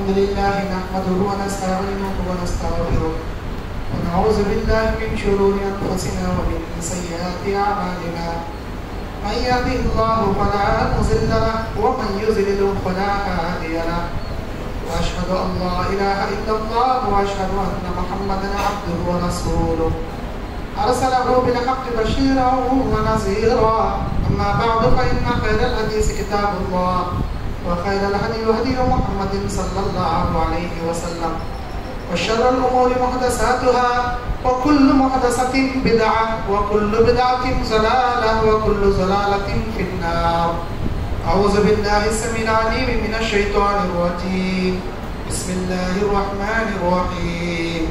الحمد لله نحمده ونستعينه ونستغفره ونعوذ بالله من شرور أنفسنا ومن سيئات أعمالنا من يهده الله فلا مضل له ومن يضلل فلا هادي له وأشهد أن لا إله إلا الله وأشهد أن محمدا عبده ورسوله أرسله بالحق بشيرا ونذيرا أما بعد فإن خير الحديث كتاب الله وخير الهدي هدي محمد صلى الله عليه وسلم وشر الأمور محدثاتها وكل محدثة بدعة وكل بدعة ضلالة وكل ضلالة في النار. أعوذ بالله السميع العليم من الشيطان الرجيم. بسم الله الرحمن الرحيم.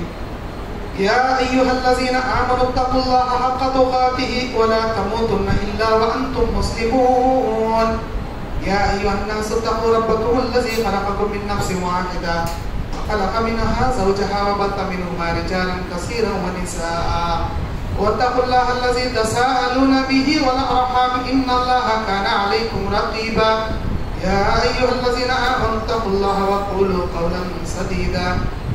يا أيها الذين آمنوا اتقوا الله حق تقاته ولا تموتن إلا وأنتم مسلمون. يا أيها الناس اتقوا ربكم الذي خلقكم من نفس واحدة وخلق منها زوجها وبث منهما رجالا كثيرا ونساء واتقوا الله الذي تساءلون به والأرحام إن الله كان عليكم رقيبا. يا أيها الذين آمنوا اتقوا الله وقولوا قولا سديدا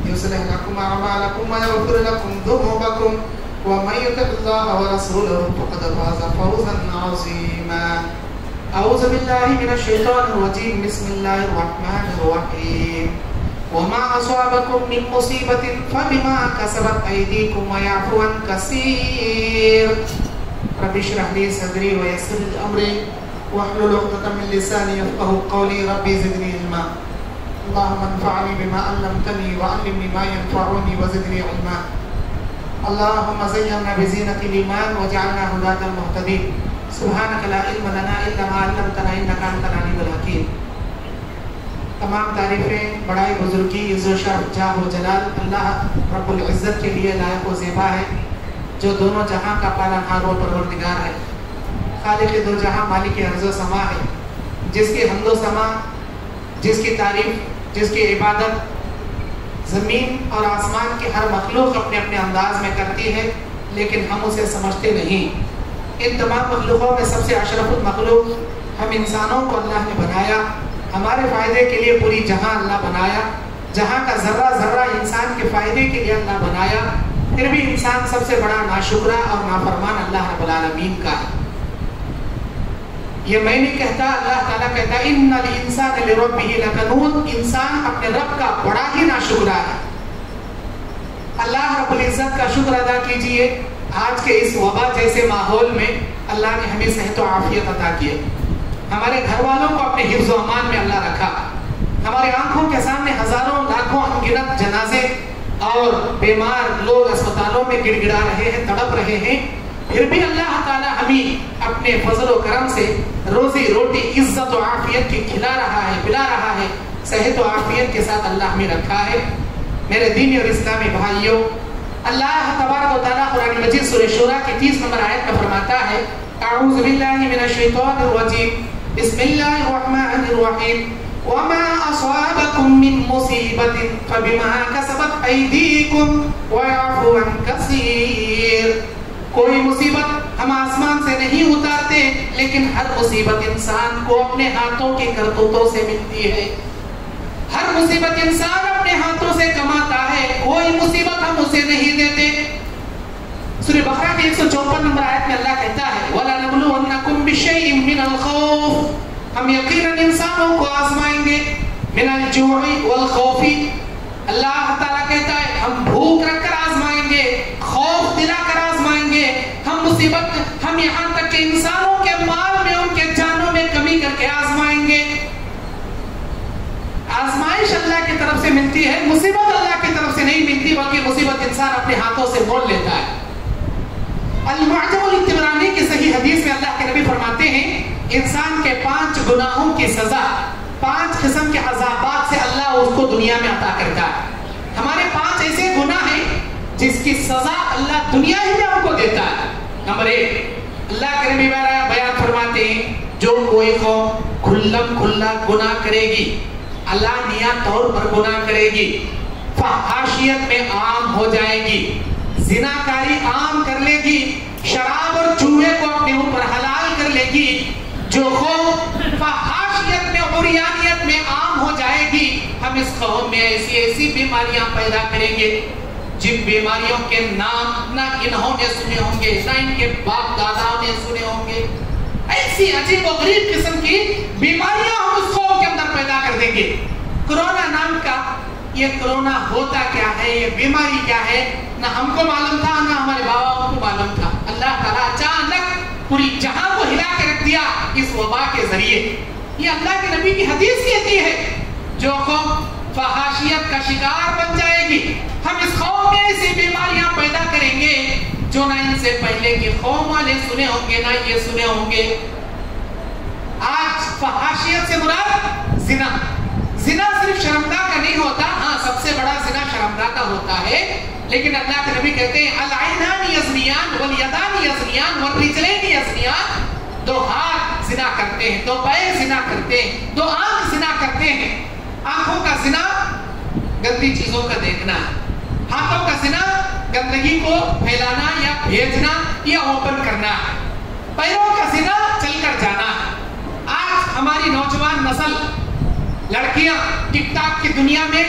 يصلح لكم أعمالكم ويغفر لكم ذنوبكم ومن يطع الله ورسوله فقد فاز فوزا عظيما. أعوذ بالله من الشيطان الرجيم. بسم الله الرحمن الرحيم. وما أصابكم من مصيبة فبما كسبت أيديكم ويعفو عن كثير. رب اشرح لي صدري ويسر لي أمري واحلل عقدة من لساني يفقهوا قولي. ربي زدني علما. اللهم انفعني بما علمتني وعلمني ما ينفعني وزدني علما. اللهم زينا بزينة الإيمان وجعلنا هداة مهتدين. سبحانك لا علم لنا إلا ما علمتنا إنك أنت العليم الحكيم. تمام تعریفیں بڑائی بزرگی عز و شرف جاہ و جلال اللہ رب العزت کے لیے لائق و زیبا ہے، جو دونوں جہاں کا پالنہار و پروردگار ہے، خالق دو جہاں مالک ارض و سما ہے، جس کی حمد و ثنا، جس کی تعریف، جس کی عبادت زمین اور آسمان کی ہر مخلوق اپنے اپنے انداز میں کرتی ہے، لیکن ہم اسے سمجھتے نہیں. ان تمام مخلوقوں میں سب سے اشرف المخلوق ہم انسانوں کو اللہ نے بنایا. ہمارے فائدے کے لیے پوری جہاں اللہ بنایا، جہاں کا ذرہ ذرہ انسان کے فائدے کے لیے اللہ بنایا. پھر بھی انسان سب سے بڑا ناشکرہ اور نافرمان اللہ رب العالمین کا ہے. یہ میں نہیں کہتا، اللہ تعالیٰ کہتا ہے ان الانسان لربہ لکنود. انسان اپنے رب کا بڑا ہی ناشکرہ ہے. اللہ رب العزت کا شکر ادا کیجئے. آج کے اس وبا جیسے ماحول میں اللہ نے ہمیں صحت و عافیت عطا کی ہے. ہمارے گھر والوں کو اپنے حفظ و امان میں اللہ رکھا. ہمارے آنکھوں کے سامنے ہزاروں لاکھوں انگنت جنازے اور بیمار لوگ اسپتالوں میں گڑ گڑا رہے ہیں، تڑپ رہے ہیں. پھر بھی اللہ تعالیٰ ہمیں اپنے فضل و کرم سے روزی روٹی عزت و عافیت کی کھلا رہا ہے، پلا رہا ہے. صحت و عافیت کے ساتھ اللہ ہمیں رکھا ہے. میرے دینی اور اسلامی بھائیوں، اللہ تبارک و تعالیٰ قرآن مجید سورہ شورى کی 30 نمبر آیت میں فرماتا ہے اعوذ باللہ من الشیطان الرجیم. بسم اللہ الرحمن الرحیم. وما اصابکم من مصیبت فبما کسبت ایدیکم ویعفو عن کثیر. کوئی مصیبت ہم آسمان سے نہیں اتارتے، لیکن ہر مصیبت انسان کو اپنے ہاتھوں کی کرتوتوں سے ملتی ہے. ہر مصیبت انسان اپنے ہاتھوں سے کماتا ہے. کوئی مصیبت ہم اسے نہیں دیتے. سورہ بقرہ کی 154 نمبر آیت میں اللہ کہتا ہے وَلَنَبْلُوَنَّكُمْ بِشَيْءٍ مِّنَ الْخَوْفِ. ہم یقیناً انسانوں کو آزمائیں گے. من الجوع والخوف. اللہ تعالیٰ کہتا ہے ہم بھوک رکھ کر آزمائیں گے، خوف دلا کر آزمائیں گے. ہم مصیبت، ہم یہاں تک کہ انسانوں کے مال میں، ان کے جانوں میں کمی کر کے آزمائیں گے. آزمائش اللہ کی طرف سے ملتی ہے، مصیبت اللہ کی طرف سے نہیں ملتی، بلکہ مصیبت انسان اپنے ہاتھوں سے مول لیتا ہے. المعجم الطبرانی کی صحیح حدیث میں اللہ کے نبی فرماتے ہیں انسان کے 5 گناہوں کی سزا، 5 قسم کے عذابات سے اللہ اس کو دنیا میں عطا کرتا ہے. ہمارے 5 ایسے گناہ ہیں جس کی سزا اللہ دنیا ہی میں ہم کو دیتا ہے. نمبر 1، اللہ کے نبی بیان فرماتے ہیں جو کوئی قوم کھلم کھلا گناہ کرے گی، علانیہ طور پر گناہ کرے گی، فحاشیت میں عام ہو جائے گی، زناکاری عام کر لے گی، شراب اور جوئے کو اپنے اوپر حلال کر لے گی، جو قوم فحاشیت میں عریانیت میں عام ہو جائے گی، ہم اس قوم میں ایسی ایسی بیماریاں پیدا کریں گے جن بیماریوں کے نام نہ انہوں نے سنے ہوں گے نہ ان کے باپ داداؤں نے سنے ہوں گے. ایسی عجیب و غریب قسم کی بیماریاں ہم اس قوم کے اندر پیدا کر دیں گے. کرونا نام کا یہ کرونا ہوتا کیا ہے، یہ بیماری کیا ہے، نہ ہم کو معلوم تھا نہ ہمارے باپ کو معلوم تھا. اللہ تعالیٰ اچانک پوری جہاں کو ہلا کے رکھ دیا اس وبا کے ذریعے. یہ اللہ کے نبی کی حدیث کہتی ہے جو قوم فحاشیت کا شکار بن جائے گی، ہم اس قوم میں ایسی بیماریاں پیدا کریں گے جو نہ ان سے پہلے کی قوم والے سنے ہوں گے نہ یہ سنے ہوں گے. آج فحاشیت سے مراد زنا. زنا صرف شرمگاہ کا نہیں ہوتا، ہاں سب سے بڑا زنا شرمگاہ کا ہوتا ہے، لیکن اللہ کے نبی کہتے ہیں العینان یزنیان والیدان یزنیان والرجلین یزنیان. دو ہاتھ زنا کرتے ہیں، دو پیر زنا کرتے ہیں، دو آنکھ زنا کرتے ہیں. آنکھوں کا زنا گندی چیزوں کا دیکھنا ہے، ہاتھوں کا زنا گندگی کو پھیلانا یا بھیجنا یا اوپن کرنا ہے، پیروں کا زنا چل کر جانا ہے. آج ہماری نوجوان نسل لڑکیاں ٹک ٹاک کی دنیا میں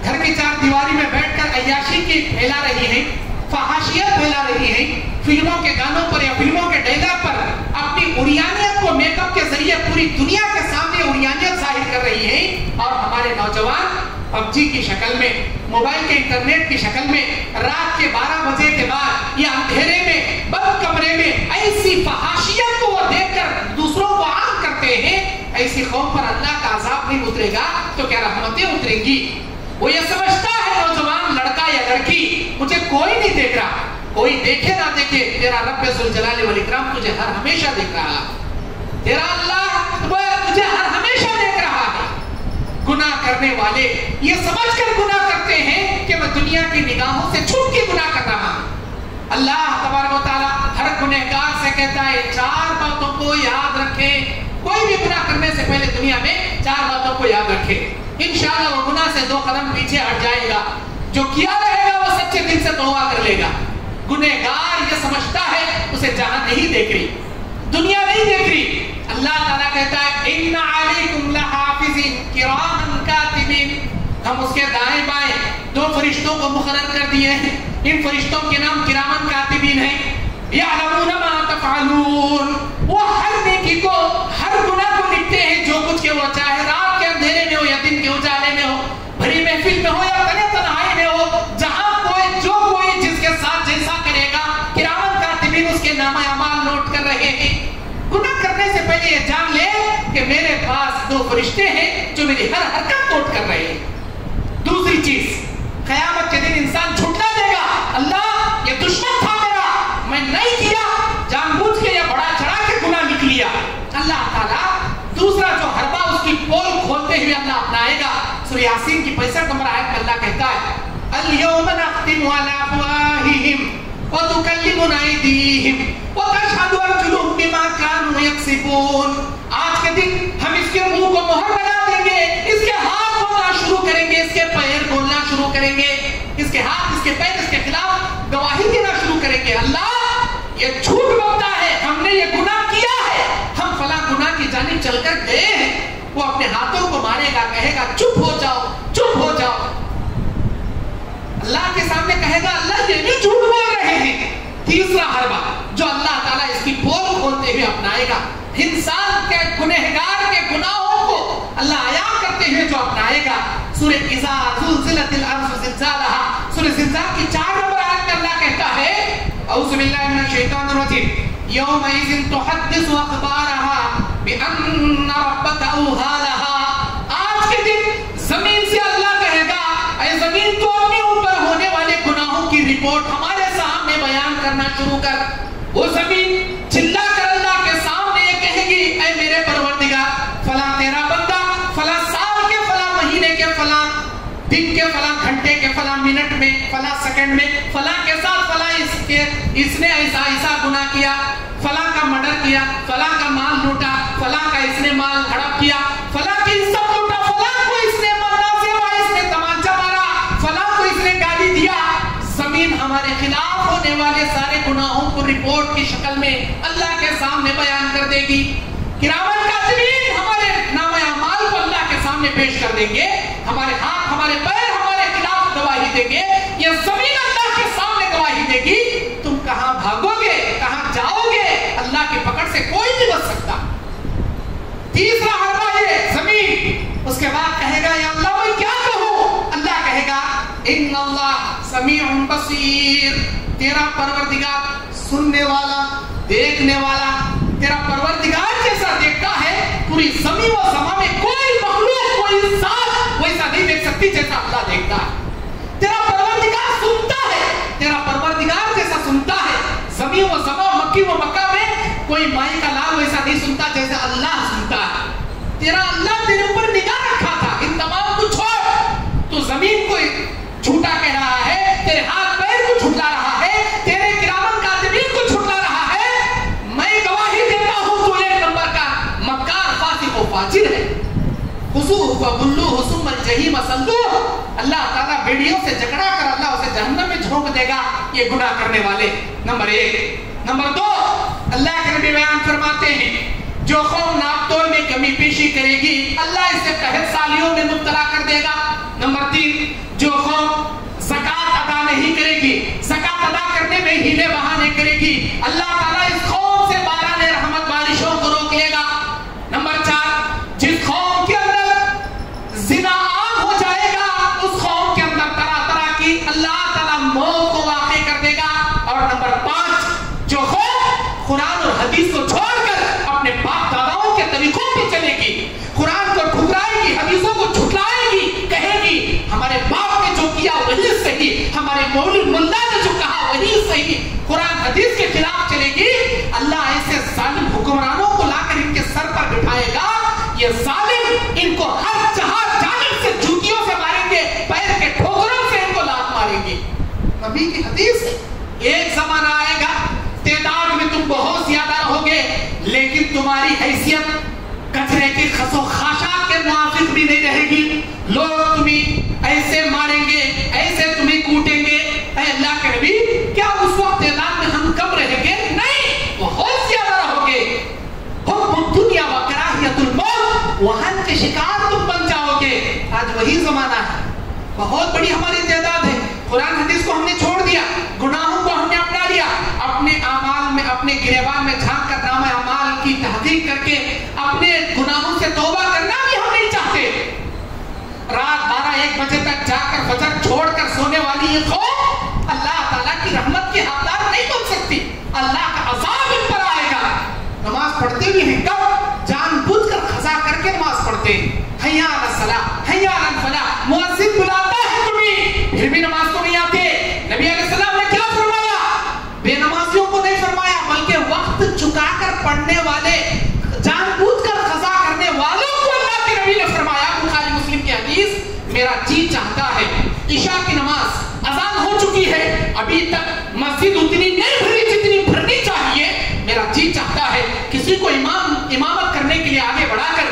گھر کی چار دیواری میں بیٹھ کر عیاشی کی پھیلا رہی ہیں، فحاشیت پھیلا رہی ہیں، فلموں کے گانوں پر یا فلموں کے ڈائلاگ پر اپنی عریانیت کو میک اپ کے ذریعے پوری دنیا کے سامنے عریانیت ظاہر کر رہی ہیں. اور ہمارے نوجوان پب جی کی شکل میں، موبائل کے انٹرنیٹ کی شکل میں رات کے 12 بجے کے بعد یا اندھیرے میں بند کمرے میں ایسی فحاشیت کو وہ دیکھ کر دوسروں کو عام کرتے ہیں. ایسی قوم پر اللہ کا عذاب نہیں اترے گا تو کیا رحمتیں اتریں گی؟ وہ یہ سمجھتا ہے نوجوان لڑکا یا لڑکی مجھے کوئی نہیں دیکھ رہا، کوئی دیکھے نہ دیکھے تیرا رب ذوالجلال والاکرام تجھے ہر ہمیشہ دیکھ رہا ہے، تیرا اللہ تجھے ہر ہمیشہ دیکھ رہا ہے. گناہ کرنے والے یہ سمجھ کر گناہ کرتے ہیں کہ میں دنیا کی نگاہوں سے چھپ کے گناہ کر رہا ہوں. اللہ تبارک و تعالیٰ ہر گنہگار سے کہتا ہے 4 باتوں کو یاد رکھیں. کوئی بھی گناہ کرنے سے پہلے دنیا میں 4 باتوں کو یاد رکھے، انشاءاللہ وہ گناہ سے 2 قدم پیچھے ہٹ جائے گا. جو کیا رہے گا وہ سچے دل سے توبہ کر لے گا. گنہگار یہ سمجھتا ہے اسے جہاں نہیں دیکھ رہی، دنیا نہیں دیکھ رہی. اللہ تعالیٰ کہتا ہے ان علیکم لحافظین کراما کاتبین. ہم اس کے دائیں بائیں 2 فرشتوں کو مقرر کر دیے ہیں. ان فرشتوں کے نام کرامن کاتبین ہیں. یعلمون ما تفعلون. وہ ہر نیکی کو، ہر گناہ کو لکھتے ہیں جو کچھ کہ وہ چاہے رات کے اندھیرے میں ہو یا دن کے اجالے میں ہو، بھری محفل میں ہو یا تنہائی تنہائی میں ہو، جہاں کوئی جس کے ساتھ جیسا کرے گا کرامن کاتبین اس کے نام اعمال نوٹ کر رہے ہیں. گناہ کرنے سے پہلے یہ جان لے کہ میرے پاس 2 فرشتے ہیں جو میری ہر حرکت نوٹ کر رہے ہیں. دوسری چیز، قیامت کے دن انسان جھٹلا دے گا اللہ یہ دشمن تھا میرا، میں نہیں کیا، جان بوجھ کے یا بڑا چڑھا کے گناہ لکھ لیا. اللہ تعالیٰ دوسرا جو حربہ اس کی پول کھولتے ہوئے اللہ اپنائے گا. سورہ یاسین کی 65 نمبر آیت میں اللہ کہتا ہے اليوم نختم على افواههم وتكلمنا ايديهم وتشهد ارجلهم بما كانوا يكسبون. آج کے دن ہم اس کے منہ کو مہر لگا دیں گے، اس کے ہاتھ بولنا شروع کریں گے، اس کے پیر بولنا شروع کریں گے، اس کے ہاتھ اس کے پیر اس کے خلاف گواہی دینا شروع کریں گے. اللہ یہ جھوٹ بکتا ہے، ہم نے یہ گناہ کیا ہے، ہم فلاں گناہ کی جانب چل کر گئے ہیں. وہ اپنے ہاتھوں کو مارے گا، کہے گا چپ ہو جاؤ، چپ ہو جاؤ. اللہ کے سامنے کہے گا اللہ یہ بھی جھوٹ بول رہے ہیں. تیسرا حربہ جو اللہ تعالیٰ اس کی پول کھولتے ہوئے اپنائے گا، انسان کے گنہگار کے گناہوں کو اللہ عیاں کرتے ہوئے جو اپنائے گا. سورہ اذا زلزلت الارض زلزالها، سورہ زلزال کی 4 نمبر آیت میں اللہ کہتا ہے اعوذ باللہ من الشیطان الرجیم یومئذ تحدث اخبارها بان ربک اوحی لها. آج کے دن زمین سے اللہ کہے گا اے زمین تو اپنے اوپر ہونے والے گناہوں کی رپورٹ ہمارے سامنے بیان کرنا شروع کر. وہ زمین چلا کر اللہ کے سامنے یہ کہے گی اے میرے پروردگار فلاں تیرا بندہ فلاں سال کے فلاں مہینے کے فلاں دن کے فلاں گھنٹے کے فلاں منٹ میں فلاں سیکنڈ میں فلاں کے ساتھ فلاں اس نے ایسا گناہ کیا، فلاں کا مرڈر کیا، فلاں کا مال لوٹا، فلاں کا اس نے مال ہڑپ کیا، فلاں کی عزت لوٹا، فلاں کو اس نے مرنا سیوا، اس نے تمانچہ مارا، فلاں کو اس نے گالی دیا. زمین ہمارے خلاف ہونے والے سارے گناہوں کو رپورٹ کی شکل میں اللہ کے سامنے بیان کر دے گی. کرامن کاتبین ہمارے نام اعمال کو سامنے پیش کر دیں گے, ہمارے ہاتھ ہمارے پیر ہمارے خلاف گواہی دیں گے, یہ زمین اللہ کے سامنے گواہی دے گی, تم کہاں بھاگو گے, کہاں جاؤ گے؟ اللہ کی پکڑ سے کوئی نہیں بچ سکتا. تیسرا حربہ یہ زمین. اس کے بعد کہے گا یا اللہ میں کیا کہوں؟ اللہ کہے گا ان اللہ سمیع بصیر, تیرا پروردگار سننے والا, دیکھنے والا, تیرا پروردگار جیسا دیکھتا ہے پوری زمین و سما میں کوئی مخلوق, کوئی ذات ویسا نہیں دیکھ سکتی جیسا اللہ دیکھتا ہے. تیرا پروردگار سنتا ہے, تیرا پروردگار جیسا سنتا ہے. زمین و سما, مکی و مکہ میں کوئی مائی کا لال ویسا نہیں سنتا جیسا اللہ سنتا ہے. تیرا اللہ تیرے اوپر نگاہ رکھا تھا, ان تمام کو چھوڑ, تو زمین کو جھوٹا کہہ رہا ہے, تیرے ہاتھ پیر کو جھٹلا رہا ہے, تیرے کرامن کاتبین کو جھٹلا رہا ہے. میں گواہی دیتا ہوں تو ایک نمبر کا مکار, فاسق و فاجر ہے. خذوہ فغلوہ ثم الجحیم صلوہ. اللہ تعالیٰ بیڑیوں سے جکڑا کر اللہ اسے جہنم میں جھونک دے گا, یہ گناہ کرنے والے. نمبر ایک. نمبر دو, اللہ کے نبی بیان فرماتے ہیں جو قوم ناپ تول میں کمی پیشی کرے گی اللہ اسے قحط سالیوں میں مبتلا کر دے گا. نمبر تین, جو قوم زکات ادا نہیں کرے گی, زکات ادا کرنے میں ہیلے بہانے کرے گی, اللہ تعالیٰ اس قوم سے باران رحمت بارشوں کو روک لے گا. نمبر چار, جس قوم کے اندر زنا عام ہو جائے گا اس قوم کے اندر طرح طرح کی اللہ تعالیٰ موت کو واقع کر دے گا. اور نمبر پانچ, جو قوم قرآن اور حدیث کو چھوڑ کر اپنے باپ داداؤں کے طریقوں پہ چلے گی, قرآن کو ٹھکرائے گی, حدیثوں کو جھٹلائے گی, کہے گی ہمارے باپ نے جو کیا وہی صحیح, ہمارے مولوی ملا نے جو کہا وہی صحیح, قرآن حدیث کے خلاف چلے گی, اللہ ایسے ظالم حکمرانوں کو لا کر ان کے سر پر بٹھائے گا. یہ ظالم ان کو ہر جانب سے جوتیوں سے ماریں گے, پیر کے ٹھوکروں سے ان کو لات ماریں گے. نبی کی حدیث, ایک زمانہ آئے گا تعداد میں تم بہت زیادہ رہو گے لیکن تمہاری حیثیت کچرے کی خس و خاشاک کے موافق بھی نہیں رہے گی. لوگ تمہیں ایسے ماریں گے, ایسے تمہیں کوٹیں گے. اے اللہ کے نبی, کیا اس وقت تعداد میں ہم کم رہیں گے؟ نہیں, بہت زیادہ رہو گے. حب الدنیا و کراہیت الموت, وہن کے شکار تم بن جاؤ گے. آج وہی زمانہ ہے, بہت بڑی ہماری تعداد ہے. قرآن حدیث کو ہم نے چھوڑ دیا, گناہوں کو ہم نے اپنا لیا, اپنے اعمال میں اپنے گریبان میں جھانک کر نام اعمال کی تحقیق کر کے اپنے گناہوں سے توبہ کرنا بھی ہم نہیں چاہتے. رات 12-1 بجے تک جا کر فجر چھوڑ کر سونے والی یہ قوم اللہ تعالیٰ کی رحمت کی حقدار نہیں بن سکتی. اللہ کا عذاب ان پر آئے گا. نماز پڑھتے بھی ہیں کب؟ جان بوجھ کر قضا کر کے نماز پڑھتے ہیں. حیا علی الصلاۃ, حیا علی الفلاح, مؤذن بلاتا ہے تمہیں, پھر بھی نماز کو نہیں آتے. نبی علیہ السلام نے کیا فرمایا؟ بے نمازیوں کو نہیں فرمایا بلکہ وقت چکا کر پڑھنے والے, جان بوجھ کر قضا کرنے والوں کو اللہ کے نبی نے فرمایا. بخاری مسلم کی حدیث, میرا جی چاہتا ہے عشاء کی نماز اذان ہو چکی ہے, ابھی تک مسجد اتنی نہیں بھری جتنی بھرنی چاہیے, میرا جی چاہتا ہے کسی کو امامت کرنے کے لیے آگے بڑھا کر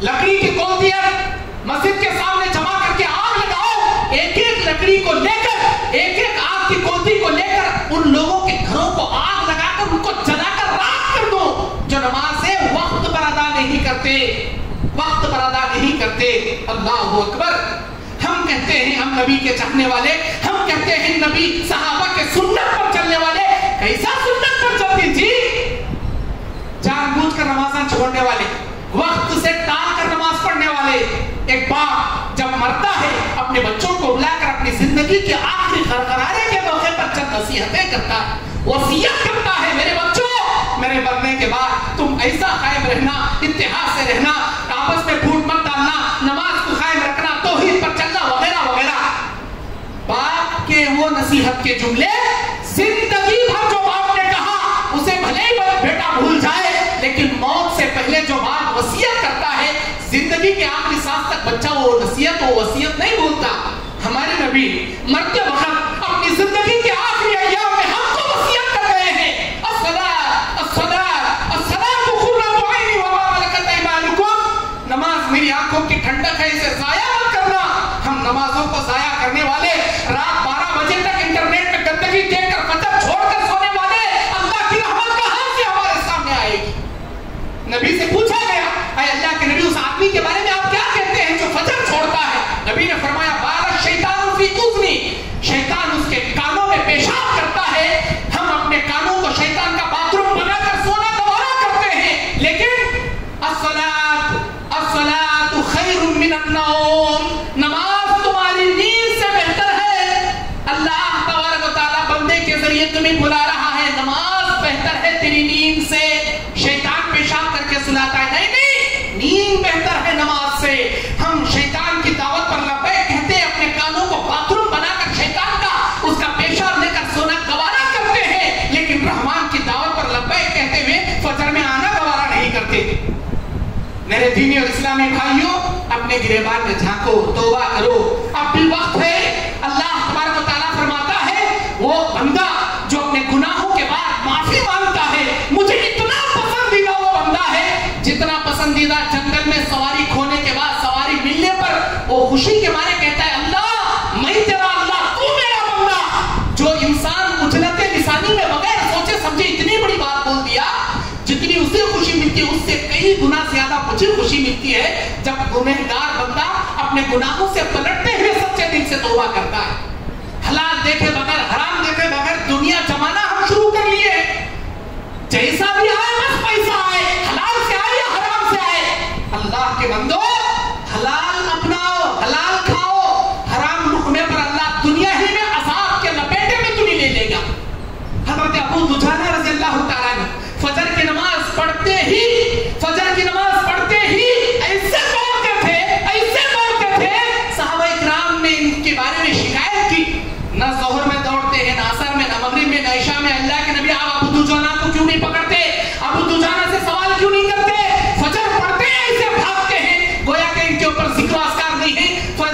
لکڑی کی کوتیاں مسجد کے سامنے جمع کر کے آگ لگاؤ. ایک ایک لکڑی کو لے کر, ایک ایک آگ کی کوتی کو لے کر ان لوگوں کے گھروں کو آگ لگا کر ان کو جلا کر راکھ کر دو جو نمازیں وقت پر ادا نہیں کرتے, وقت پر ادا نہیں کرتے. اللہ اکبر. ہم کہتے ہیں ہم نبی کے چاہنے والے, ہم کہتے ہیں نبی صحابہ کے سنت پر چلنے والے. کیسا سنت پر چلتے جی؟ جان بوجھ کر نمازاں چھوڑنے والے, وقت سے ٹال کر نماز پڑھنے والے. ایک باپ جب مرتا ہے اپنے بچوں کو بلا کر اپنی زندگی کے آخری خرخرانے کے موقع پر چند نصیحتیں کرتا ہے, وصیت کرتا ہے, میرے بچوں میرے مرنے کے بعد تم ایسا قائم رہنا, اتحاد سے رہنا, آپس میں پھوٹ مت ڈالنا, نماز کو قائم رکھنا, توحید پر چلنا, وغیرہ وغیرہ. باپ کے وہ نصیحت کے جملے زندگی بھر جو باپ نے کہا اسے بھلے ہی بیٹا بھول جائے, لیکن موت سے پہلے جو باپ وصیت کرتا ہے زندگی کے آخری سانس تک بچہ وہ وصیت نہیں بھولتا. ہمارے نبی مرتے وقت اپنی زندگی کے آخری ایام میں ہم کو وصیت کر رہے ہیں, نماز میری آنکھوں کی ٹھنڈک ہے, اسے ضائع مت کرنا. ہم نمازوں کو ضائع کرنے والے, رات 12 بجے تک انٹرنیٹ میں گندگی دیکھ کر فجر چھوڑ کر سونے والے, اللہ کی رحمت کہاں سے ہمارے سامنے آئے گی؟ نبی سے پوچھا گیا, اے اللہ کے نبی اس آدمی کے بارے میں آپ کیا کہتے اور یہ تمہیں بلا رہا ہے نماز بہتر ہے تیری نیند سے. شیطان پیشاب کر کے سلاتا ہے. نہیں نہیں، نیند بہتر ہے نماز سے. ہم شیطان کی دعوت پر لبیک کہتے ہیں، اپنے کانوں کو باتھ روم بنا کر شیطان کا اس کا پیشاب لے کر سونا گوارا کرتے ہیں، لیکن رحمان کی دعوت پر لبیک کہتے ہوئے فجر میں آنا گوارا نہیں کرتے. میرے دینی اور اسلامی بھائیوں، اپنے گریبان میں جھانکو، توبہ کرو. اب بھی وقت ہے. اللہ تبارک و تعالیٰ فرماتا ہے وہ بندہ جو اپنے گناہوں کے بعد معافی مانگتا ہے مجھے اتنا پسندیدہ وہ بندہ ہے جتنا پسندیدہ جنگل میں سواری کھونے کے بعد سواری ملنے پر وہ خوشی کے مارے کہتا ہے اللہ میں تیرا، اللہ تو میرا بندہ. جو انسان اجلت لسانی میں بغیر سوچے سمجھے اتنی بڑی بات بول دیا، جتنی اسے خوشی ملتی ہے اس سے کئی گنا زیادہ مجھے خوشی ملتی ہے جب گنہگار بندہ اپنے گناہوں سے پلٹتے ہوئے سچے دل سے توبہ کرتا ہے. حلال دیکھے بغیر، حرام دیکھے بغیر دنیا جمانا ہم شروع کر لیے. جیسا بھی آئے بس پیسہ آئے، حلال سے آئے یا حرام سے آئے. اللہ کے بندو حلال اپناؤ، حلال کھاؤ. حرام لقمے پر اللہ دنیا ہی میں عذاب کے لپیٹے میں تمہیں لے لے گا. حضرت ابو دجانہ رضی اللہ تعالیٰ نے فجر کی نماز پڑھتے ہی ایسے دوڑتے تھے صحابہ اکرام نے ان کے بارے میں شکایت کی. نہ ظہر میں دوڑتے ہیں، نہ عصر میں، نہ مغرب میں، نہ عشاء میں. اللہ کے نبی آپ ابو دجانہ کو کیوں نہیں پکڑتے؟ ابو دجانہ سے سوال کیوں نہیں کرتے؟ فجر پڑھتے ہیں ایسے بھاگتے ہیں گویا کہ ان کے اوپر ذکر و اذکار نہیں ہے،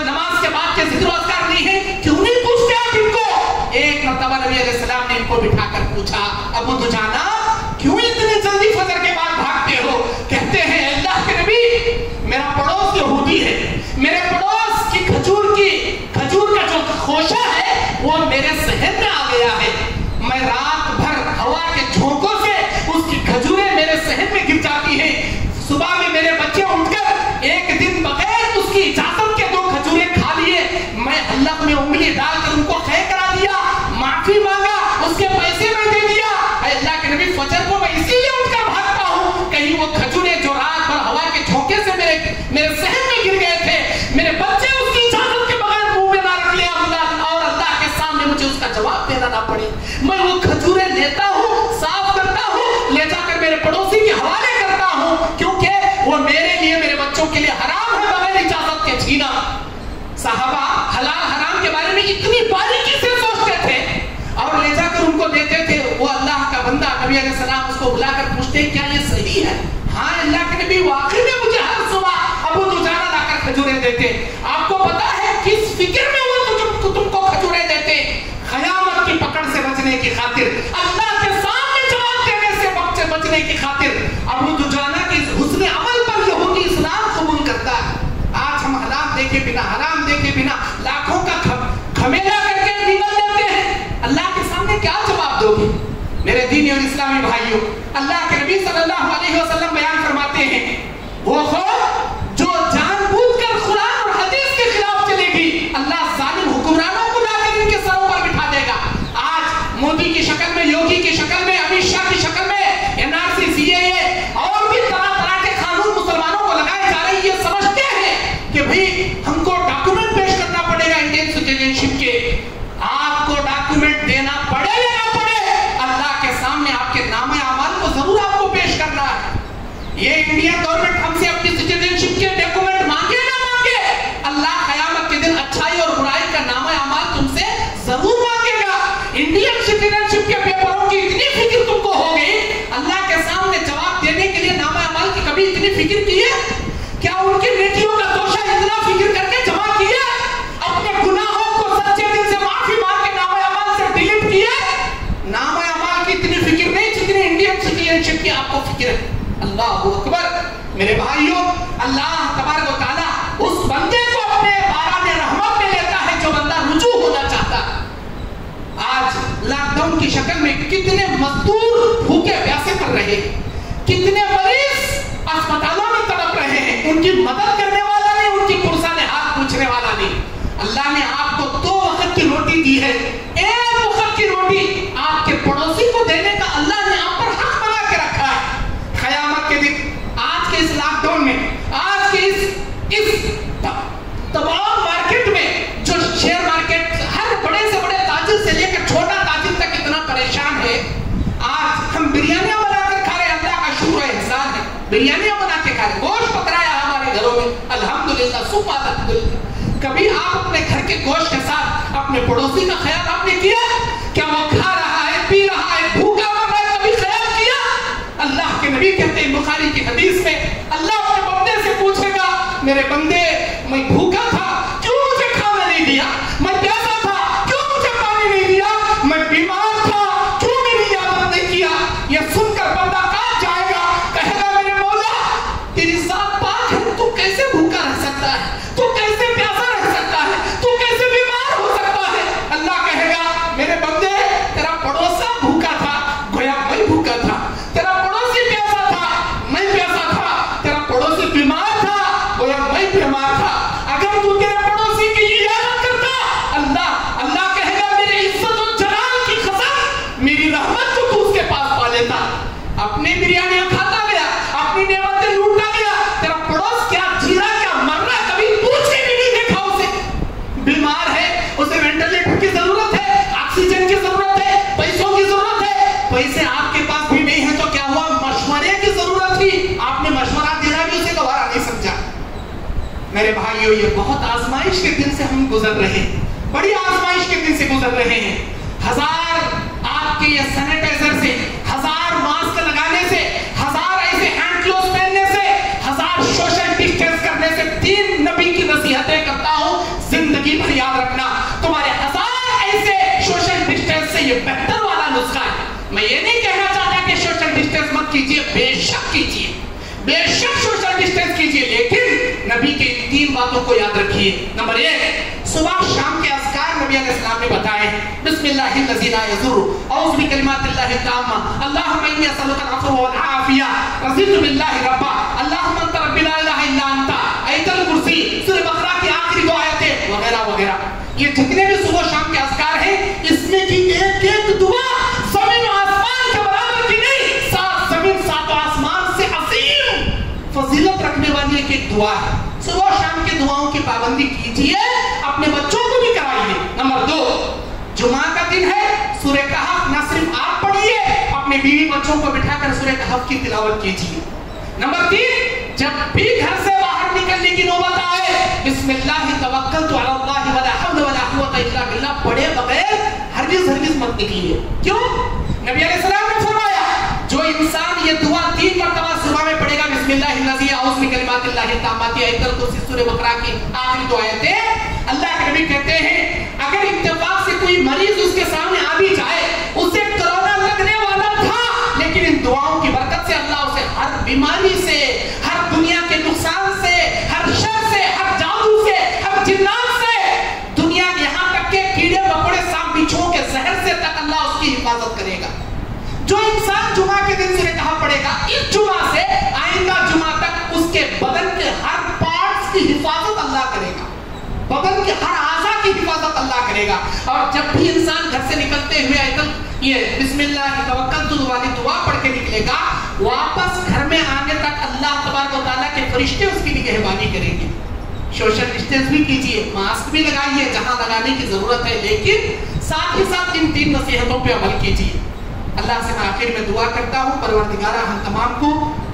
نماز کے بعد کے ذکر و اذکار نہیں ہے. کیوں نہیں پوچھتے آپ ان کو؟ ایک مرتبہ نبی علیہ السلام نے ان کو بٹھا کر پوچھا ابو دجانہ کیوں اتنی جلدی فجر کے بعد بھاگتے ہو؟ کہتے ہیں اللہ کے نبی میرا پڑوس یہودی ہے، میرے پڑوس کی کھجور کا جو خوشہ ہے وہ میرے صحن میں آ گیا ہے. میں رات بھر ہوا کے جھونکوں سے اس کی کھجوریں میرے صحن میں گر جاتی ہیں. صبح میں میرے بچے اٹھ کر ایک دن بغیر اس کی اجازت کے 2 کھجوریں کھا لیے. میں حلق میں انگلی ڈال کر ان کو خے کرا دیا، معافی مانگا، اس کے پیسے میں دے دیا. اللہ کے نبی فجر کو میں اسی لیے اٹھ کر بھاگتا ہوں کہیں وہ کھجوریں جو رات بھر ہوا کے جھونکے سے میرے صحن میں گر گئے تھے، میرے بچے اس کی اجازت کے بغیر منہ میں نہ رکھ لیا اور اللہ کے سامنے مجھے اس کا جواب دینا نہ پڑے. میں وہ کھجوریں لیتا ہوں، صاف کرتا ہوں، لے جا کر میرے پڑوسی کے حوالے کرتا ہوں کیونکہ وہ میرے لیے، میرے بچوں کے لیے حرام ہے بغیر اجازت کے چھینا. صحابہ حلال حرام کے بارے میں اتنی باریکی سے سوچتے تھے اور لے جا کر ان کو دیتے تھے. وہ اللہ کا بندہ نبی علیہ السلام اس کو بلا کر پوچھتے کیا یہ صحیح ہے؟ ہاں اللہ کے نبی واقعی میں مجھے ہر صبح ابو دجانہ لا کر کھجوریں دیتے. آپ کو پتا ہے کس فکر میں وہ تم کو کھجوریں دیتے؟ قیامت کی پکڑ سے بچنے کی خاطر، اللہ کے سامنے جواب دینے سے بچنے کی خاطر. ابو دجانہ کے حسن عمل پر یہودی اسلام قبول کرتا ہے. آج ہم حلال دیکھے بنا، حرام دیکھے بنا لاکھوں کا کھمیلا کر کے نکل دیتے ہیں. اللہ کے سامنے کیا جواب دو گے؟ میرے دینی اور اسلامی بھائیوں، اللہ کے نبی صلی اللہ علیہ وسلم بیان فرماتے ہیں وہ قوم جو جان بوجھ کر قرآن اور حدیث کے خلاف چلے گی اللہ ظالم حکمرانوں کو لا کر ان کے سروں پر بٹھا دے گا. آج مودی کی شکل میں، یوگی کی شکل میں، امت شاہ کی شکل میں NRC CAA اور بھی طرح طرح کے قانون مسلمانوں کو لگائے جا رہے ہیں. یہ سمجھتے ہیں کہ بھئی ہم کو ڈاکومنٹ پیش کرنا پڑے گا انڈین سٹیزنشپ کے. آپ کو ڈاکومنٹ دینا پڑے یا نہ پڑے، اللہ کے سامنے آپ کے نام اعمال کو ضرور آپ کو پیش کرنا ہے. یہ انڈین گورنمنٹ ہم سے اپنی سٹیزنشپ کے ڈاکومنٹ مانگے نہ مانگے، اللہ قیامت کے دن اچھائی اور برائی کا نام اعمال تم سے ضرور مانگے گا. انڈین سٹیزنشپ کے پیپروں کی اتنی فکر تم کو ہو گئی، اللہ کے سامنے جواب دینے کے لیے نام اعمال کی کبھی اتنی فکر کی ہے؟ کیا ان کی بیٹیوں کا توشہ اتنا فکر کر کے جمع کیا؟ اپنے گناہوں کو سچے دل سے معافی مانگ کے نام اعمال سے ڈیلیٹ کیا؟ نام اعمال کی اتنی فکر نہیں جتنی انڈین سٹیزنشپ کی آپ کو فکر ہے. اللہ اکبر. میرے بھائیوں، اللہ تبارک و تعالیٰ اس بندے کو اپنے بارہ میں رحمت میں لیتا ہے جو بندہ رجوع ہونا چاہتا ہے. آج لاک ڈاؤن کی شکل میں کتنے مزدور بھوکے پیاسے پر رہے، کتنے مریض اسپتالوں میں تڑپ رہے ہیں. ان کی مدد کرنے والا نہیں، ان کی پرسان ہاتھ پوچھنے والا نہیں. اللہ نے آپ کو 2 وقت کی روٹی دی ہے. 1 وقت کی روٹی آپ کے پڑوسی کو دینے کا اللہ نے آپ پر حق بنا کے رکھا ہے. قیامت کے دن آج کے اس لاک ڈاؤن میں، آج کے اس تمام مارکیٹ میں جو شیئر مارکیٹ ہر بڑے سے بڑے تاجر سے لے کر چھوٹا تاجر تک اتنا کے گوشت کے ساتھ اپنے پڑوسی کا خیال آپ نے کیا؟ کیا وہ کھا رہا ہے، پی رہا ہے، بھوکا مر رہا ہے، کبھی خیال کیا؟ اللہ کے نبی کہتے ہیں بخاری کی حدیث میں، اللہ اپنے بندے سے پوچھے گا میرے بندے میں بھوکا تھا کیوں مجھے کھانا نہیں دیا، میں پیاسا تھا کیوں مجھے پانی نہیں دیا، میں بیمار تھا کیوں میری عادت نہیں کیا؟ یہ سن کر بندہ کہاں جائے گا، کہے گا میرے مولا تیری ذات پاک ہے، تو کیسے بھوکا رہ سکتا ہے، تو کیسے پیاسا رہ سکتا ہے، تو کیسے بیمار ہو سکتا ہے؟ اللہ کہے گا میرے بندے تیرا پڑوسا بھوکا تھا گویا میں بھوکا تھا، تیرا پڑوسی پیاسا تھا میں پیاسا تھا، تیرا پڑوسی بیمار تھا گویا میں بیمار تھا، اگر تو تیرے پڑوسی کی عیادت کرتا اللہ کہے گا میرے عزت و جلال کی قسم میری رحمت کو تو اس کے پاس پا لیتا، اپنی بریانیاں کھاتا گیا، اپنی نعمتیں لوٹتا گیا، تیرا پڑوس کیا جی رہا کیا مر رہا کبھی پوچھے بھی نہیں دیکھا اسے، بیمار ہے اسے وینٹیلیٹر کی ضرورت ہے، آکسیجن کی ضرورت ہے، پیسوں کی ضرورت ہے، پیسے آپ کے پاس بھی نہیں ہے تو کیا ہوا مشورے کی ضرورت تھی، آپ نے مشورہ دینا بھی اسے گوارا نہیں سمجھا۔ میرے بھائیوں یہ بہت آزمائش کے دن سے ہم گزر رہے ہیں، بڑی آزمائش کے دن سے گزر رہے ہیں، 1000 آپ کے یہ سینیٹائزر سے، 1000 ماسک لگانے سے، 1000 ایسے ہینڈ گلوز پہننے سے، 1000 سوشل ڈسٹینس کرنے سے 3 نبی کی نصیحتیں کرتا ہوں زندگی بھر یاد رکھنا، تمہارے 1000 ایسے سوشل ڈسٹینس سے یہ بہتر والا نسخہ ہے۔ میں یہ نہیں کہنا چاہتا کہ سوشل ڈسٹینس مت کیجئے، بے شک کیجئے، بے شک سوشل ڈسٹینس کیجئے، لیکن نبی کے 3 باتوں کو یاد رکھیے۔ نمبر 1 صبح شام کے اذکار نبی علیہ السلام نے بتائے، بسم اللہ الذی لا یضر اعوذ بکلمات اللہ التامہ اللہم انی اسألک العفو والعافیہ رضیت باللہ ربا اللہم انت رب لا الہ الا انت آیت الکرسی سورہ بقرہ کی آخری 2 آیتیں وغیرہ وغیرہ، یہ جتنے بھی صبح شام کے اذکار ہیں اس میں کی ایک ایک دعا زمین و آسمان کے برابر کی نہیں، 7 زمین 7 آسمان سے عظیم فضیلت رکھنے والی ایک ایک دعا ہے۔ صبح شام کی دعاؤں کی پابندی کیجئے، اپنے بچوں کو بھی کرائیے۔ نمبر 2 جمعہ کا دن ہے، سورہ کہف نہ صرف آپ پڑھیے، اپنے بیوی بچوں کو بٹھا کر سورہ کہف کی تلاوت کیجئے۔ نمبر 3 جب بھی گھر سے باہر نکلنے کی نوبت آئے بسم اللہ توکلت علی اللہ ولا حول ولا قوۃ الا باللہ پڑھے بغیر ہرگز مت نکلیے۔ کیوں؟ نبی علیہ السلام نے فرمایا جو انسان یہ دعا 3 مرتبہ صبح میں پڑھے گا بسم اللہ الذی اعوذ بکلمات اللہ التامات آیت الکرسی سورہ بقرہ کی آخری 2 آیتیں، اللہ کے نبی کہتے ہیں اگر اتفاق سے کوئی مریض اس کے سامنے آ بھی جائے، اسے کرونا لگنے والا تھا لیکن ان دعاؤں کی برکت سے اللہ اسے ہر بیماری سے، ہر دنیا کے نقصان سے، ہر شر سے، ہر جادو سے، ہر جنات سے، دنیا یہاں تک کہ کیڑے مکوڑے سانپ بچھوؤں کے زہر سے تک اللہ اس کی حفاظت کرے گا۔ جو انسان جمعہ کے دن سورہ کہف پڑھے گا اس جمعہ سے آئندہ جمعہ تک اس کے بدن کے ہر پارٹس کی حفاظت اللہ کرے گا، بدن کے ہر اعضاء کی حفاظت اللہ کرے گا۔ اور جب بھی انسان گھر سے نکلتے ہوئے یہ بسم اللہ توکلت والی دعا پڑھ کے نکلے گا، واپس گھر میں آنے تک اللہ تبارک و تعالیٰ کے فرشتے اس کی نگہبانی کریں گے۔ سوشل ڈسٹینس بھی کیجئے، ماسک بھی لگائیے جہاں لگانے کی ضرورت ہے، لیکن ساتھ ہی ساتھ ان 3 نصیحتوں پہ عمل کیجئے۔ اللہ سے میں آخر میں دعا کرتا ہوں پروردگارہ ہم تمام کو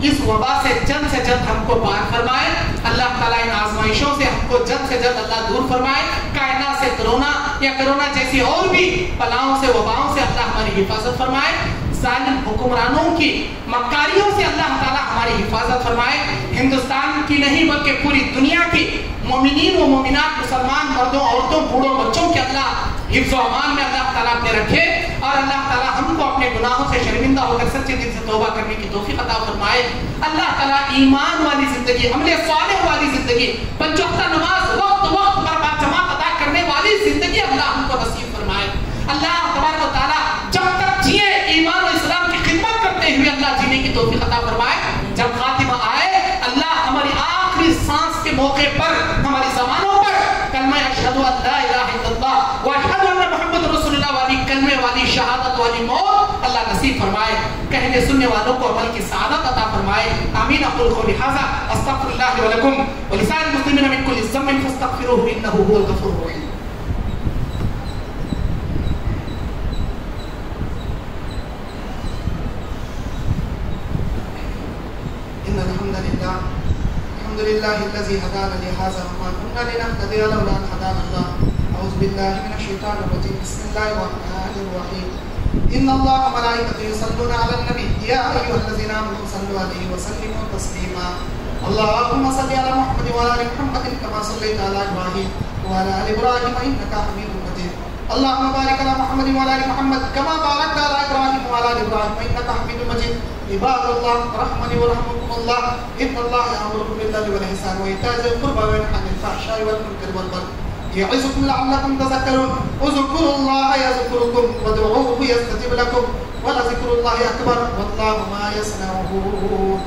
اس وبا سے جلد ہم کو پار فرمائے، اللہ تعالیٰ ان آزمائشوں سے ہم کو جلد سے جلد اللہ دور فرمائے، کائنات سے کرونا جیسی اور بھی بلاؤں سے وباؤں سے اللہ ہماری حفاظت فرمائے، ظالم حکمرانوں کی مکاریوں سے اللہ تعالیٰ ہماری حفاظت فرمائے، ہندوستان کی نہیں بلکہ پوری دنیا کی مومنین و مومنات مسلمان مردوں عورتوں بوڑھوں بچوں کے اللہ حفظ و امان میں اللہ تعالیٰ اپنے رکھے، اور اللہ تعالیٰ ہم کو اپنے گناہوں سے شرمندہ ہو کر سچے دل سے توبہ کرنے کی توفیق عطا فرمائے، اللہ تعالیٰ ایمان والی زندگی، عمل صالح والی زندگی، 5 وقتہ نماز وقت پر باجماعت ادا کرنے والی زندگی اللہ ہم کو نصیب فرمائے۔ اللہ تبارک و تعالیٰ جب تک جیے ایمان و اسلام کی خدمت کرتے ہوئے اللہ جینے کی توفیق عطا فرمائے، جب خاتمہ آئے اللہ ہماری آخری سانس کے موقع پر ہماری زبانوں پر کلمہ اشہد ان لا الہ الا اللہ و اشہد ان محمد رسول اللہ والی کلمے والی شہادت والی موت اللہ نصیب فرمائے، کہنے سننے والوں کو عمل کی سعادت عطا فرمائے۔ آمین۔ اقول قولی ھذا استغفر اللہ ولکم ولسائر المسلمین من کل ذنب فاستغفروه انه هو الغفور الرحیم۔ الحمد لله الذي هدانا لهذا وما كنا لنهتدي لولا ان هدانا الله بالله من الشيطان الرجيم بسم الله الرحمن الرحيم إن الله وملائكته يصلون على النبي يا أيها الذين آمنوا صلوا عليه وسلموا تسليما اللهم صل على محمد وعلى آل محمد كما صليت على إبراهيم وعلى آل إبراهيم إنك حميد مجيد اللهم بارك على محمد وعلى آل محمد كما باركت على إبراهيم وعلى آل إبراهيم إنك حميد مجيد عباد الله رحمني ورحمكم الله إن الله يأمركم بالعدل والإحسان وإيتاء ذي القربى وينهى عن الفحشاء والمنكر والبغي يعظكم لعلكم تذكرون اذكروا الله يذكركم وادعوه يستجب لكم ولذكر الله أكبر والله ما يصنعون